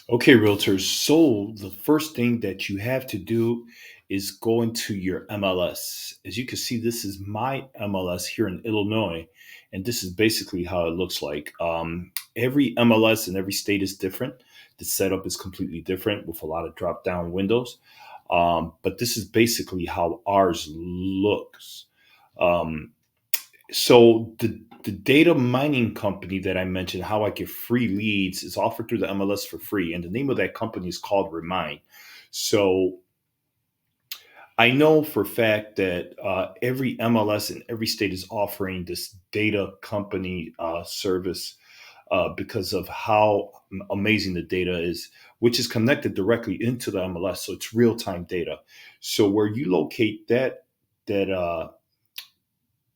Okay, realtors. So the first thing that you have to do is go into your MLS. As you can see, this is my MLS here in Illinois, and this is basically how it looks like. Every MLS in every state is different. The setup is completely different with a lot of drop down windows. But this is basically how ours looks. Um, so the data mining company that I mentioned, how I get free leads, is offered through the MLS for free, and the name of that company is called Remind. So I know for a fact that every MLS in every state is offering this data company service because of how amazing the data is, which is connected directly into the MLS. So it's real time data. So where you locate that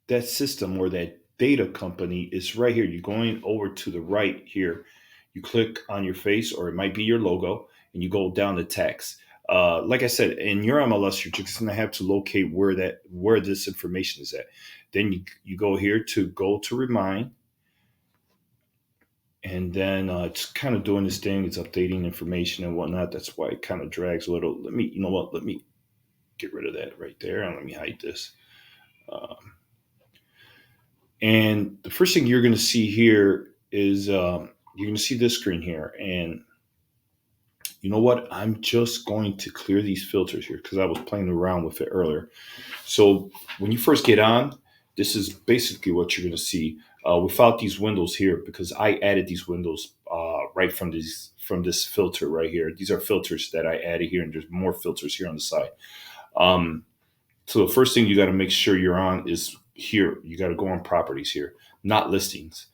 that system or that data company is right here. You're going over to the right here. You click on your face, or it might be your logo, and you go down to text. Like I said, in your MLS, you're just going to have to locate where this information is at. Then you go here to go to remind, and then it's kind of doing this thing. It's updating information and whatnot. That's why it kind of drags a little. You know what? Let me get rid of that right there, and let me hide this. Um, And the first thing you're going to see here is you're going to see this screen here. And you know what? I'm just going to clear these filters here because I was playing around with it earlier. So when you first get on, this is basically what you're going to see without these windows here, because I added these windows right from this filter right here. These are filters that I added here, and there's more filters here on the side. Um, So the first thing you got to make sure you're on is here. You got to go on properties here, not listings,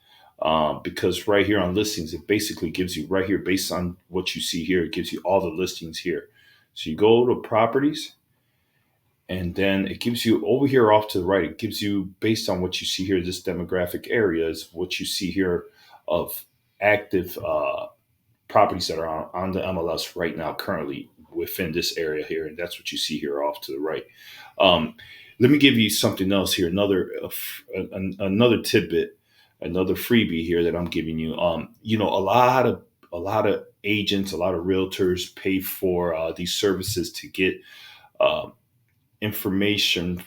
because right here on listings, it basically gives you right here based on what you see here. It gives you all the listings here. So you go to properties, and then it gives you over here off to the right. It gives you based on what you see here. This demographic area is what you see here of active properties that are on the MLS right now, currently within this area here, and that's what you see here off to the right. Um, Let me give you something else here, another tidbit, another freebie here that I'm giving you. A lot of agents, a lot of realtors pay for these services to get uh, information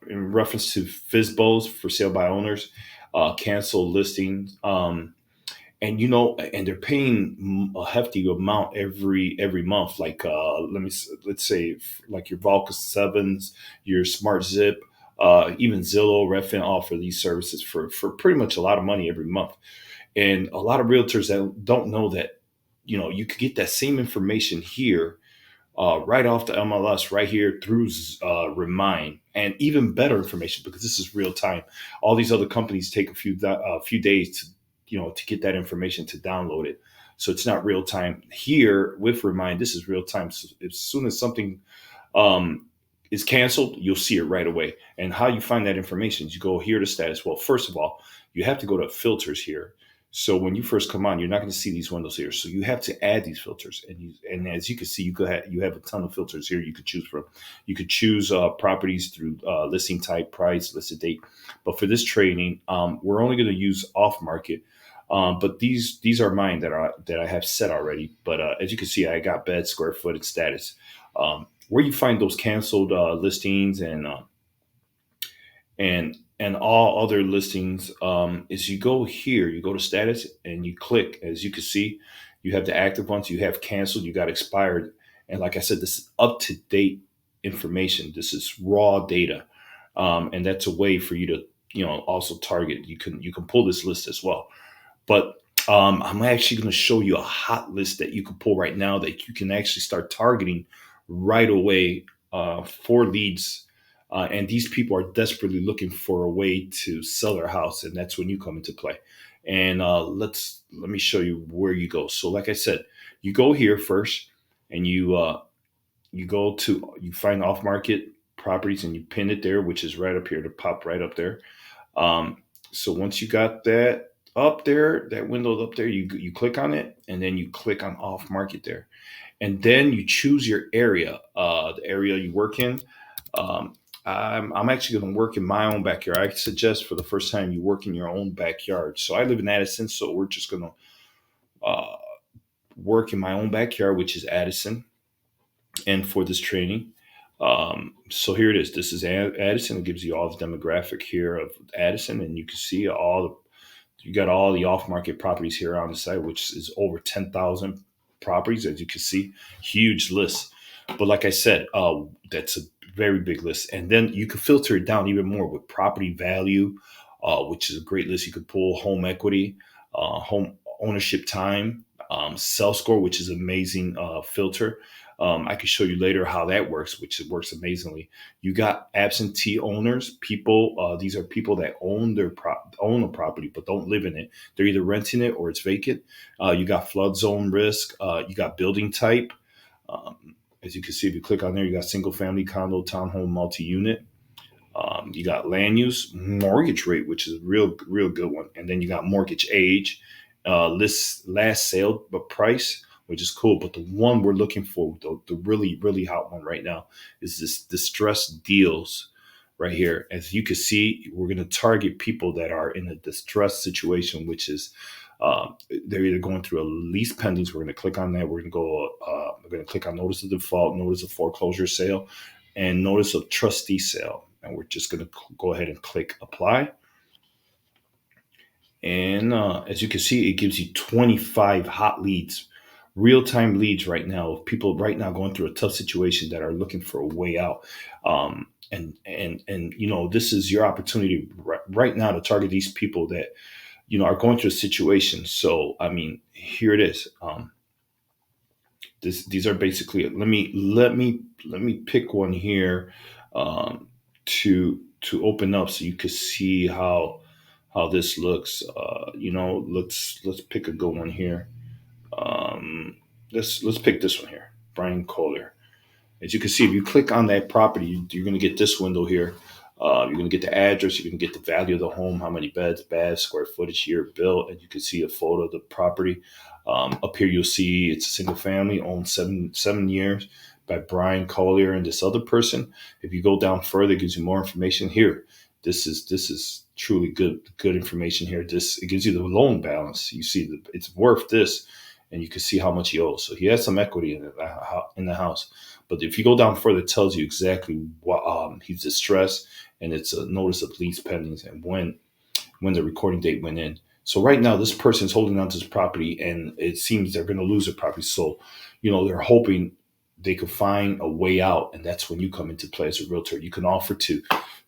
in reference to FISBOs, for sale by owners, cancel listings. And and they're paying a hefty amount every month. Like let's say like your Volca sevens, your Smart Zip, even Zillow, Redfin offer these services for pretty much a lot of money every month. And a lot of realtors that don't know that, you could get that same information here right off the MLS right here through Remind, and even better information because this is real time. All these other companies take a few days to to get that information to download it, so it's not real time. Here with Remind, this is real time. So as soon as something um, is canceled, you'll see it right away. And how you find that information is you go here to status. Well, first of all, you have to go to filters here. So when you first come on, you're not going to see these windows here. So you have to add these filters, and as you can see, you have a ton of filters here you could choose from. You could choose properties through listing type, price, listed date. But for this training, we're only going to use off market. But these are mine that I have set already. But as you can see, I got bed, square footage, status. Where you find those canceled listings and all other listings is you go here, you go to status, and you click. As you can see, you have the active ones, you have canceled, you got expired, and like I said, this is up to date information. This is raw data, and that's a way for you to also target. You can pull this list as well, but I'm actually going to show you a hot list that you can pull right now that you can actually start targeting right away for leads. And these people are desperately looking for a way to sell their house, and that's when you come into play. And let me show you where you go. So, like I said, you go here first, and you find off market properties, and you pin it there, which is right up here to pop right up there. So once you got that up there, that window up there, you click on it, and then you click on off market there, and then you choose your area, the area you work in. Um, I'm actually going to work in my own backyard. I suggest for the first time you work in your own backyard. So I live in Addison, so we're just going to uh, work in my own backyard, which is Addison, and for this training. So here it is. This is Addison. It gives you all the demographic here of Addison, and you can see you got all the off-market properties here on the site, which is over 10,000 properties, as you can see. Huge list. But like I said, that's a very big list. And then you can filter it down even more with property value, which is a great list. You could pull home equity, home ownership time, sell score, which is amazing filter. I can show you later how that works, which works amazingly. You got absentee owners, people. These are people that own a property but don't live in it. They're either renting it or it's vacant. You got flood zone risk. You got building type. As you can see, if you click on there, you got single family, condo, townhome, multi-unit. You got land use, mortgage rate, which is a real good one, and then you got mortgage age, last sale but price, which is cool. But the one we're looking for, the really hot one right now, is this distressed deals right here. As you can see, we're going to target people that are in a distressed situation, which is they're either going through a lease pending. So we're going to click on that. We're going to go. We're going to click on notice of default, notice of foreclosure sale, and notice of trustee sale. And we're just going to go ahead and click apply. And as you can see, it gives you 25 hot leads, real-time leads right now of people right now going through a tough situation that are looking for a way out. And this is your opportunity right now to target these people that are going through a situation. So I mean, here it is. These are basically. Let me pick one here to open up so you can see how this looks. Let's pick a good one here. Let's pick this one here, Brian Kohler. As you can see, if you click on that property, you're going to get this window here. You're going to get the address. You're going to get the value of the home, how many beds, baths, square footage, year built, and you can see a photo of the property. Up here, you'll see it's a single family, owned 7 years by Brian Collier and this other person. If you go down further, it gives you more information here. This is truly good information here. It gives you the loan balance. You see it's worth this, and you can see how much he owes. So he has some equity in the house. But if you go down further, it tells you exactly what he's distressed, and it's a notice of lease pendings and when the recording date went in. So right now, this person's holding on to this property, and it seems they're going to lose their property. So, they're hoping they could find a way out, and that's when you come into play as a realtor. You can offer to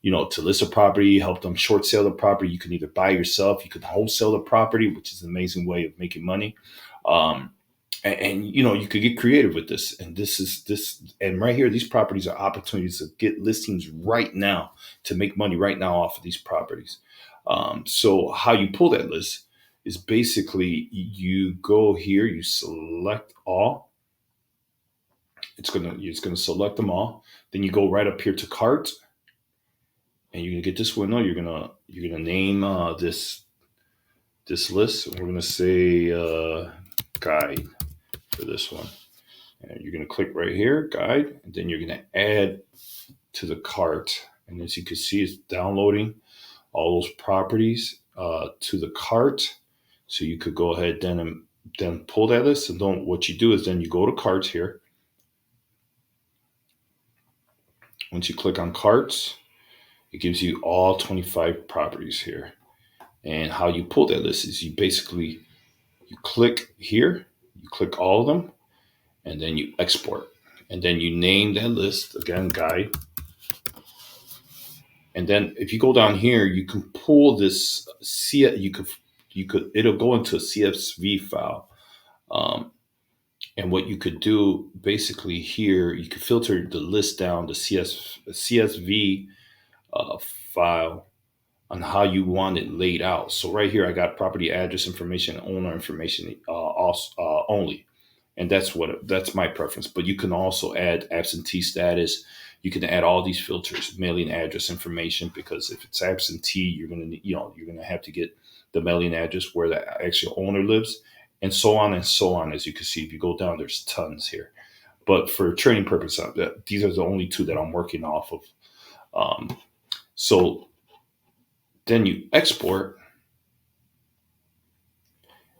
list a property, help them short sale the property. You can either buy yourself, you can wholesale the property, which is an amazing way of making money. And you could get creative with this. And and right here, these properties are opportunities to get listings right now to make money right now off of these properties. So how you pull that list is basically you go here, you select all. It's gonna select them all. Then you go right up here to cart, and you're gonna get this window. You're gonna name this list. We're gonna say guide for this one. And you're gonna click right here, guide, and then you're gonna add to the cart. And as you can see, it's downloading all those properties to the cart. So you could go ahead then pull that list. And what you do is then you go to carts here. Once you click on carts, it gives you all 25 properties here. And how you pull that list is you click here, you click all of them, and then you export. And then you name that list, again, guide. And then if you go down here, you can pull this, it'll go into a CSV file. And what you could do basically here, you could filter the list down to CSV file on how you want it laid out. So right here, I got property address information, owner information only. And that's my preference. But you can also add absentee status. You can add all these filters, mailing address information, because if it's absentee, you're gonna have to get the mailing address where the actual owner lives, and so on and so on. As you can see, if you go down, there's tons here. But for training purposes, these are the only two that I'm working off of. So then you export.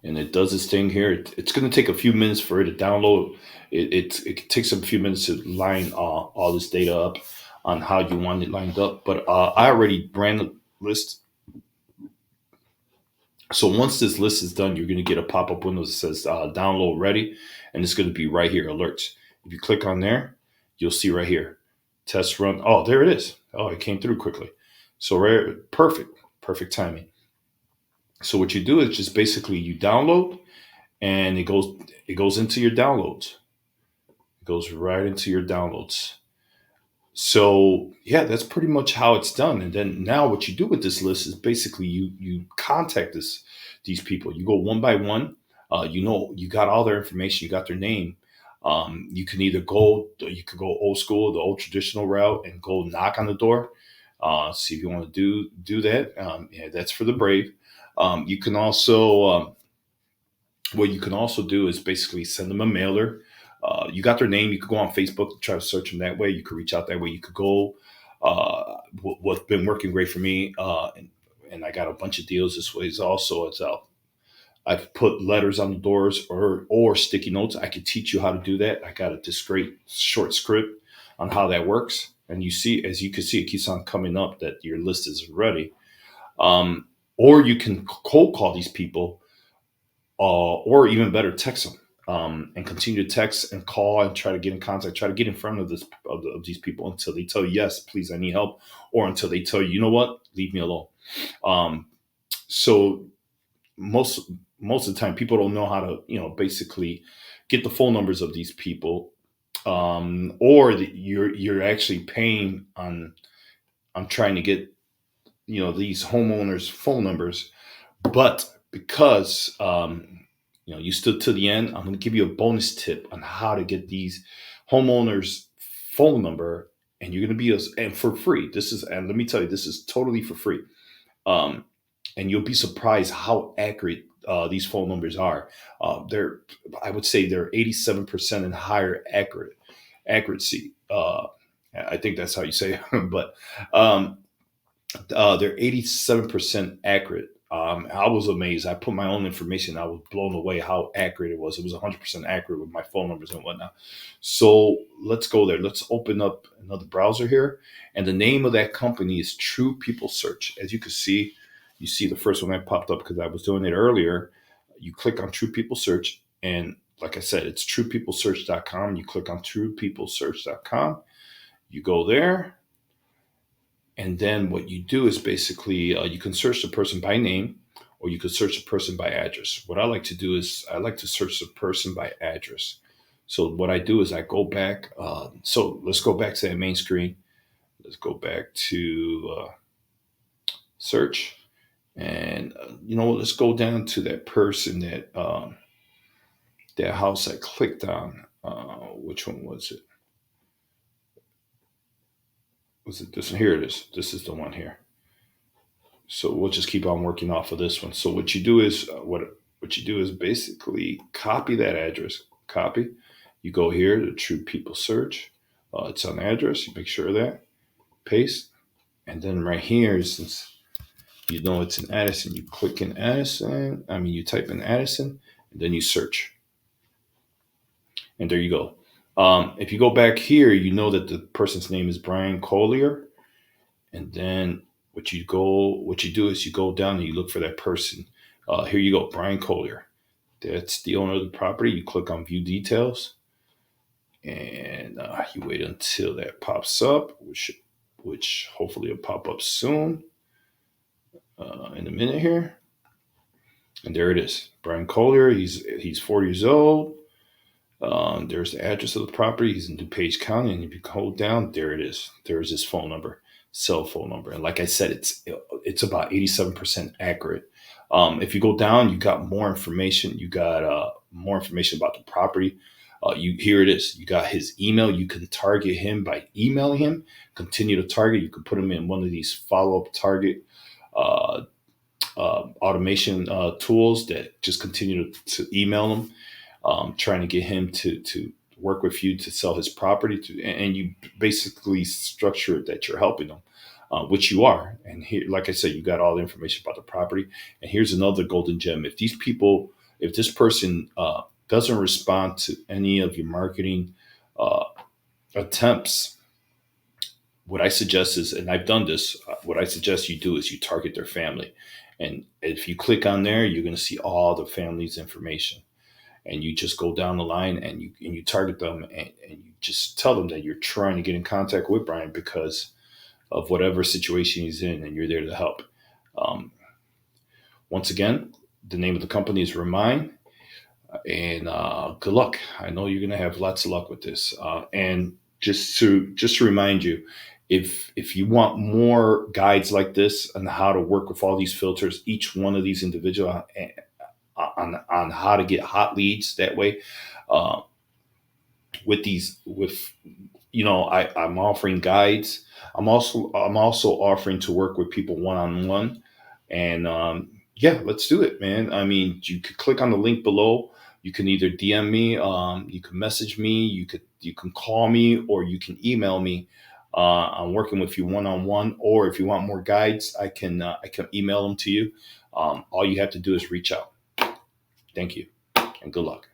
and it does its thing here. It's going to take a few minutes for it to download. It takes a few minutes to line all this data up on how you want it lined up. But I already ran the list. So once this list is done, you're going to get a pop-up window that says download ready, and it's going to be right here, alerts. If you click on there, you'll see right here, test run. Oh, there it is. Oh, it came through quickly. So perfect timing. So what you do is just basically you download, and it goes into your downloads. It goes right into your downloads. So yeah, that's pretty much how it's done. And then now what you do with this list is basically you contact these people. You go one by one. You got all their information. You got their name. You can either you could go old school, the old traditional route, and go knock on the door. See if you want to do that. Yeah, that's for the brave. You can also what you can also do is basically send them a mailer. You got their name. You could go on Facebook to try to search them that way. You could reach out that way. You could go. What's been working great for me, and I got a bunch of deals this way is also it's I've put letters on the doors or sticky notes. I could teach you how to do that. I got this great short script on how that works. And as you can see, it keeps on coming up that your list is ready. Or you can cold call these people, or even better, text them. And continue to text and call and try to get in contact, try to get in front of these people until they tell you, yes, please, I need help, or until they tell you, you know what, leave me alone. So most of the time, people don't know how to, basically get the phone numbers of these people, or you're actually paying on trying to get these homeowners' phone numbers, but because you stood to the end, I'm going to give you a bonus tip on how to get these homeowners' phone number, and you're going to and for free. And let me tell you, this is totally for free. Um, and you'll be surprised how accurate these phone numbers are. I would say they're 87% and higher accuracy. I think that's how you say it, but um, they're 87% accurate. I was amazed. I put my own information. I was blown away how accurate it was. It was 100% accurate with my phone numbers and whatnot. So let's go there. Let's open up another browser here. And the name of that company is True People Search. As you can see, you see the first one that popped up because I was doing it earlier. You click on True People Search. And like I said, it's truepeoplesearch.com. You click on truepeoplesearch.com. You go there. And then what you do is basically you can search the person by name, or you could search the person by address. What I like to do is I like to search the person by address. So what I do is I go back. So let's go back to that main screen. Let's go back to search. And, let's go down to that person that house I clicked on. Which one was it? Was it this one? Here it is. This is the one here. So we'll just keep on working off of this one. So what you do is what you do is basically copy that address. Copy. You go here to True People Search. It's on address. You make sure of that. Paste. And then right here, since it's in Addison, you click in Addison. You type in Addison, and then you search. And there you go. If you go back here, you know that the person's name is Brian Collier. And then what you do is you go down and you look for that person. Here you go, Brian Collier. That's the owner of the property. You click on View Details, and you wait until that pops up, which hopefully will pop up soon. In a minute here, and there it is, Brian Collier. He's 40 years old. There's the address of the property. He's in DuPage County, and if you hold down, there it is. There's his phone number, cell phone number, and like I said, it's about 87% accurate. If you go down, you got more information. You got more information about the property. Here it is. You got his email. You can target him by emailing him. Continue to target. You can put him in one of these follow-up target automation tools that just continue to email him. Trying to get him to work with you to sell his property and you basically structure it that you're helping them, which you are. And here, like I said, you got all the information about the property. And here's another golden gem. If these people If this person doesn't respond to any of your marketing uh, attempts, what I suggest is, and I've done this, what I suggest you do is you target their family. And if you click on there, you're going to see all the family's information. And you just go down the line and you target them, and you just tell them that you're trying to get in contact with Brian because of whatever situation he's in, and you're there to help. Um, Once again, the name of the company is Remind, and good luck. I know you're gonna have lots of luck with this. And just to remind you, if you want more guides like this on how to work with all these filters, each one of these individual on how to get hot leads that way, uh, with I'm offering guides. I'm also offering to work with people one on one, and yeah, let's do it, man. I mean, you could click on the link below. You can either DM me, you can message me, you can call me, or you can email me. I'm working with you one on one, or if you want more guides, I can email them to you. All you have to do is reach out. Thank you, and good luck.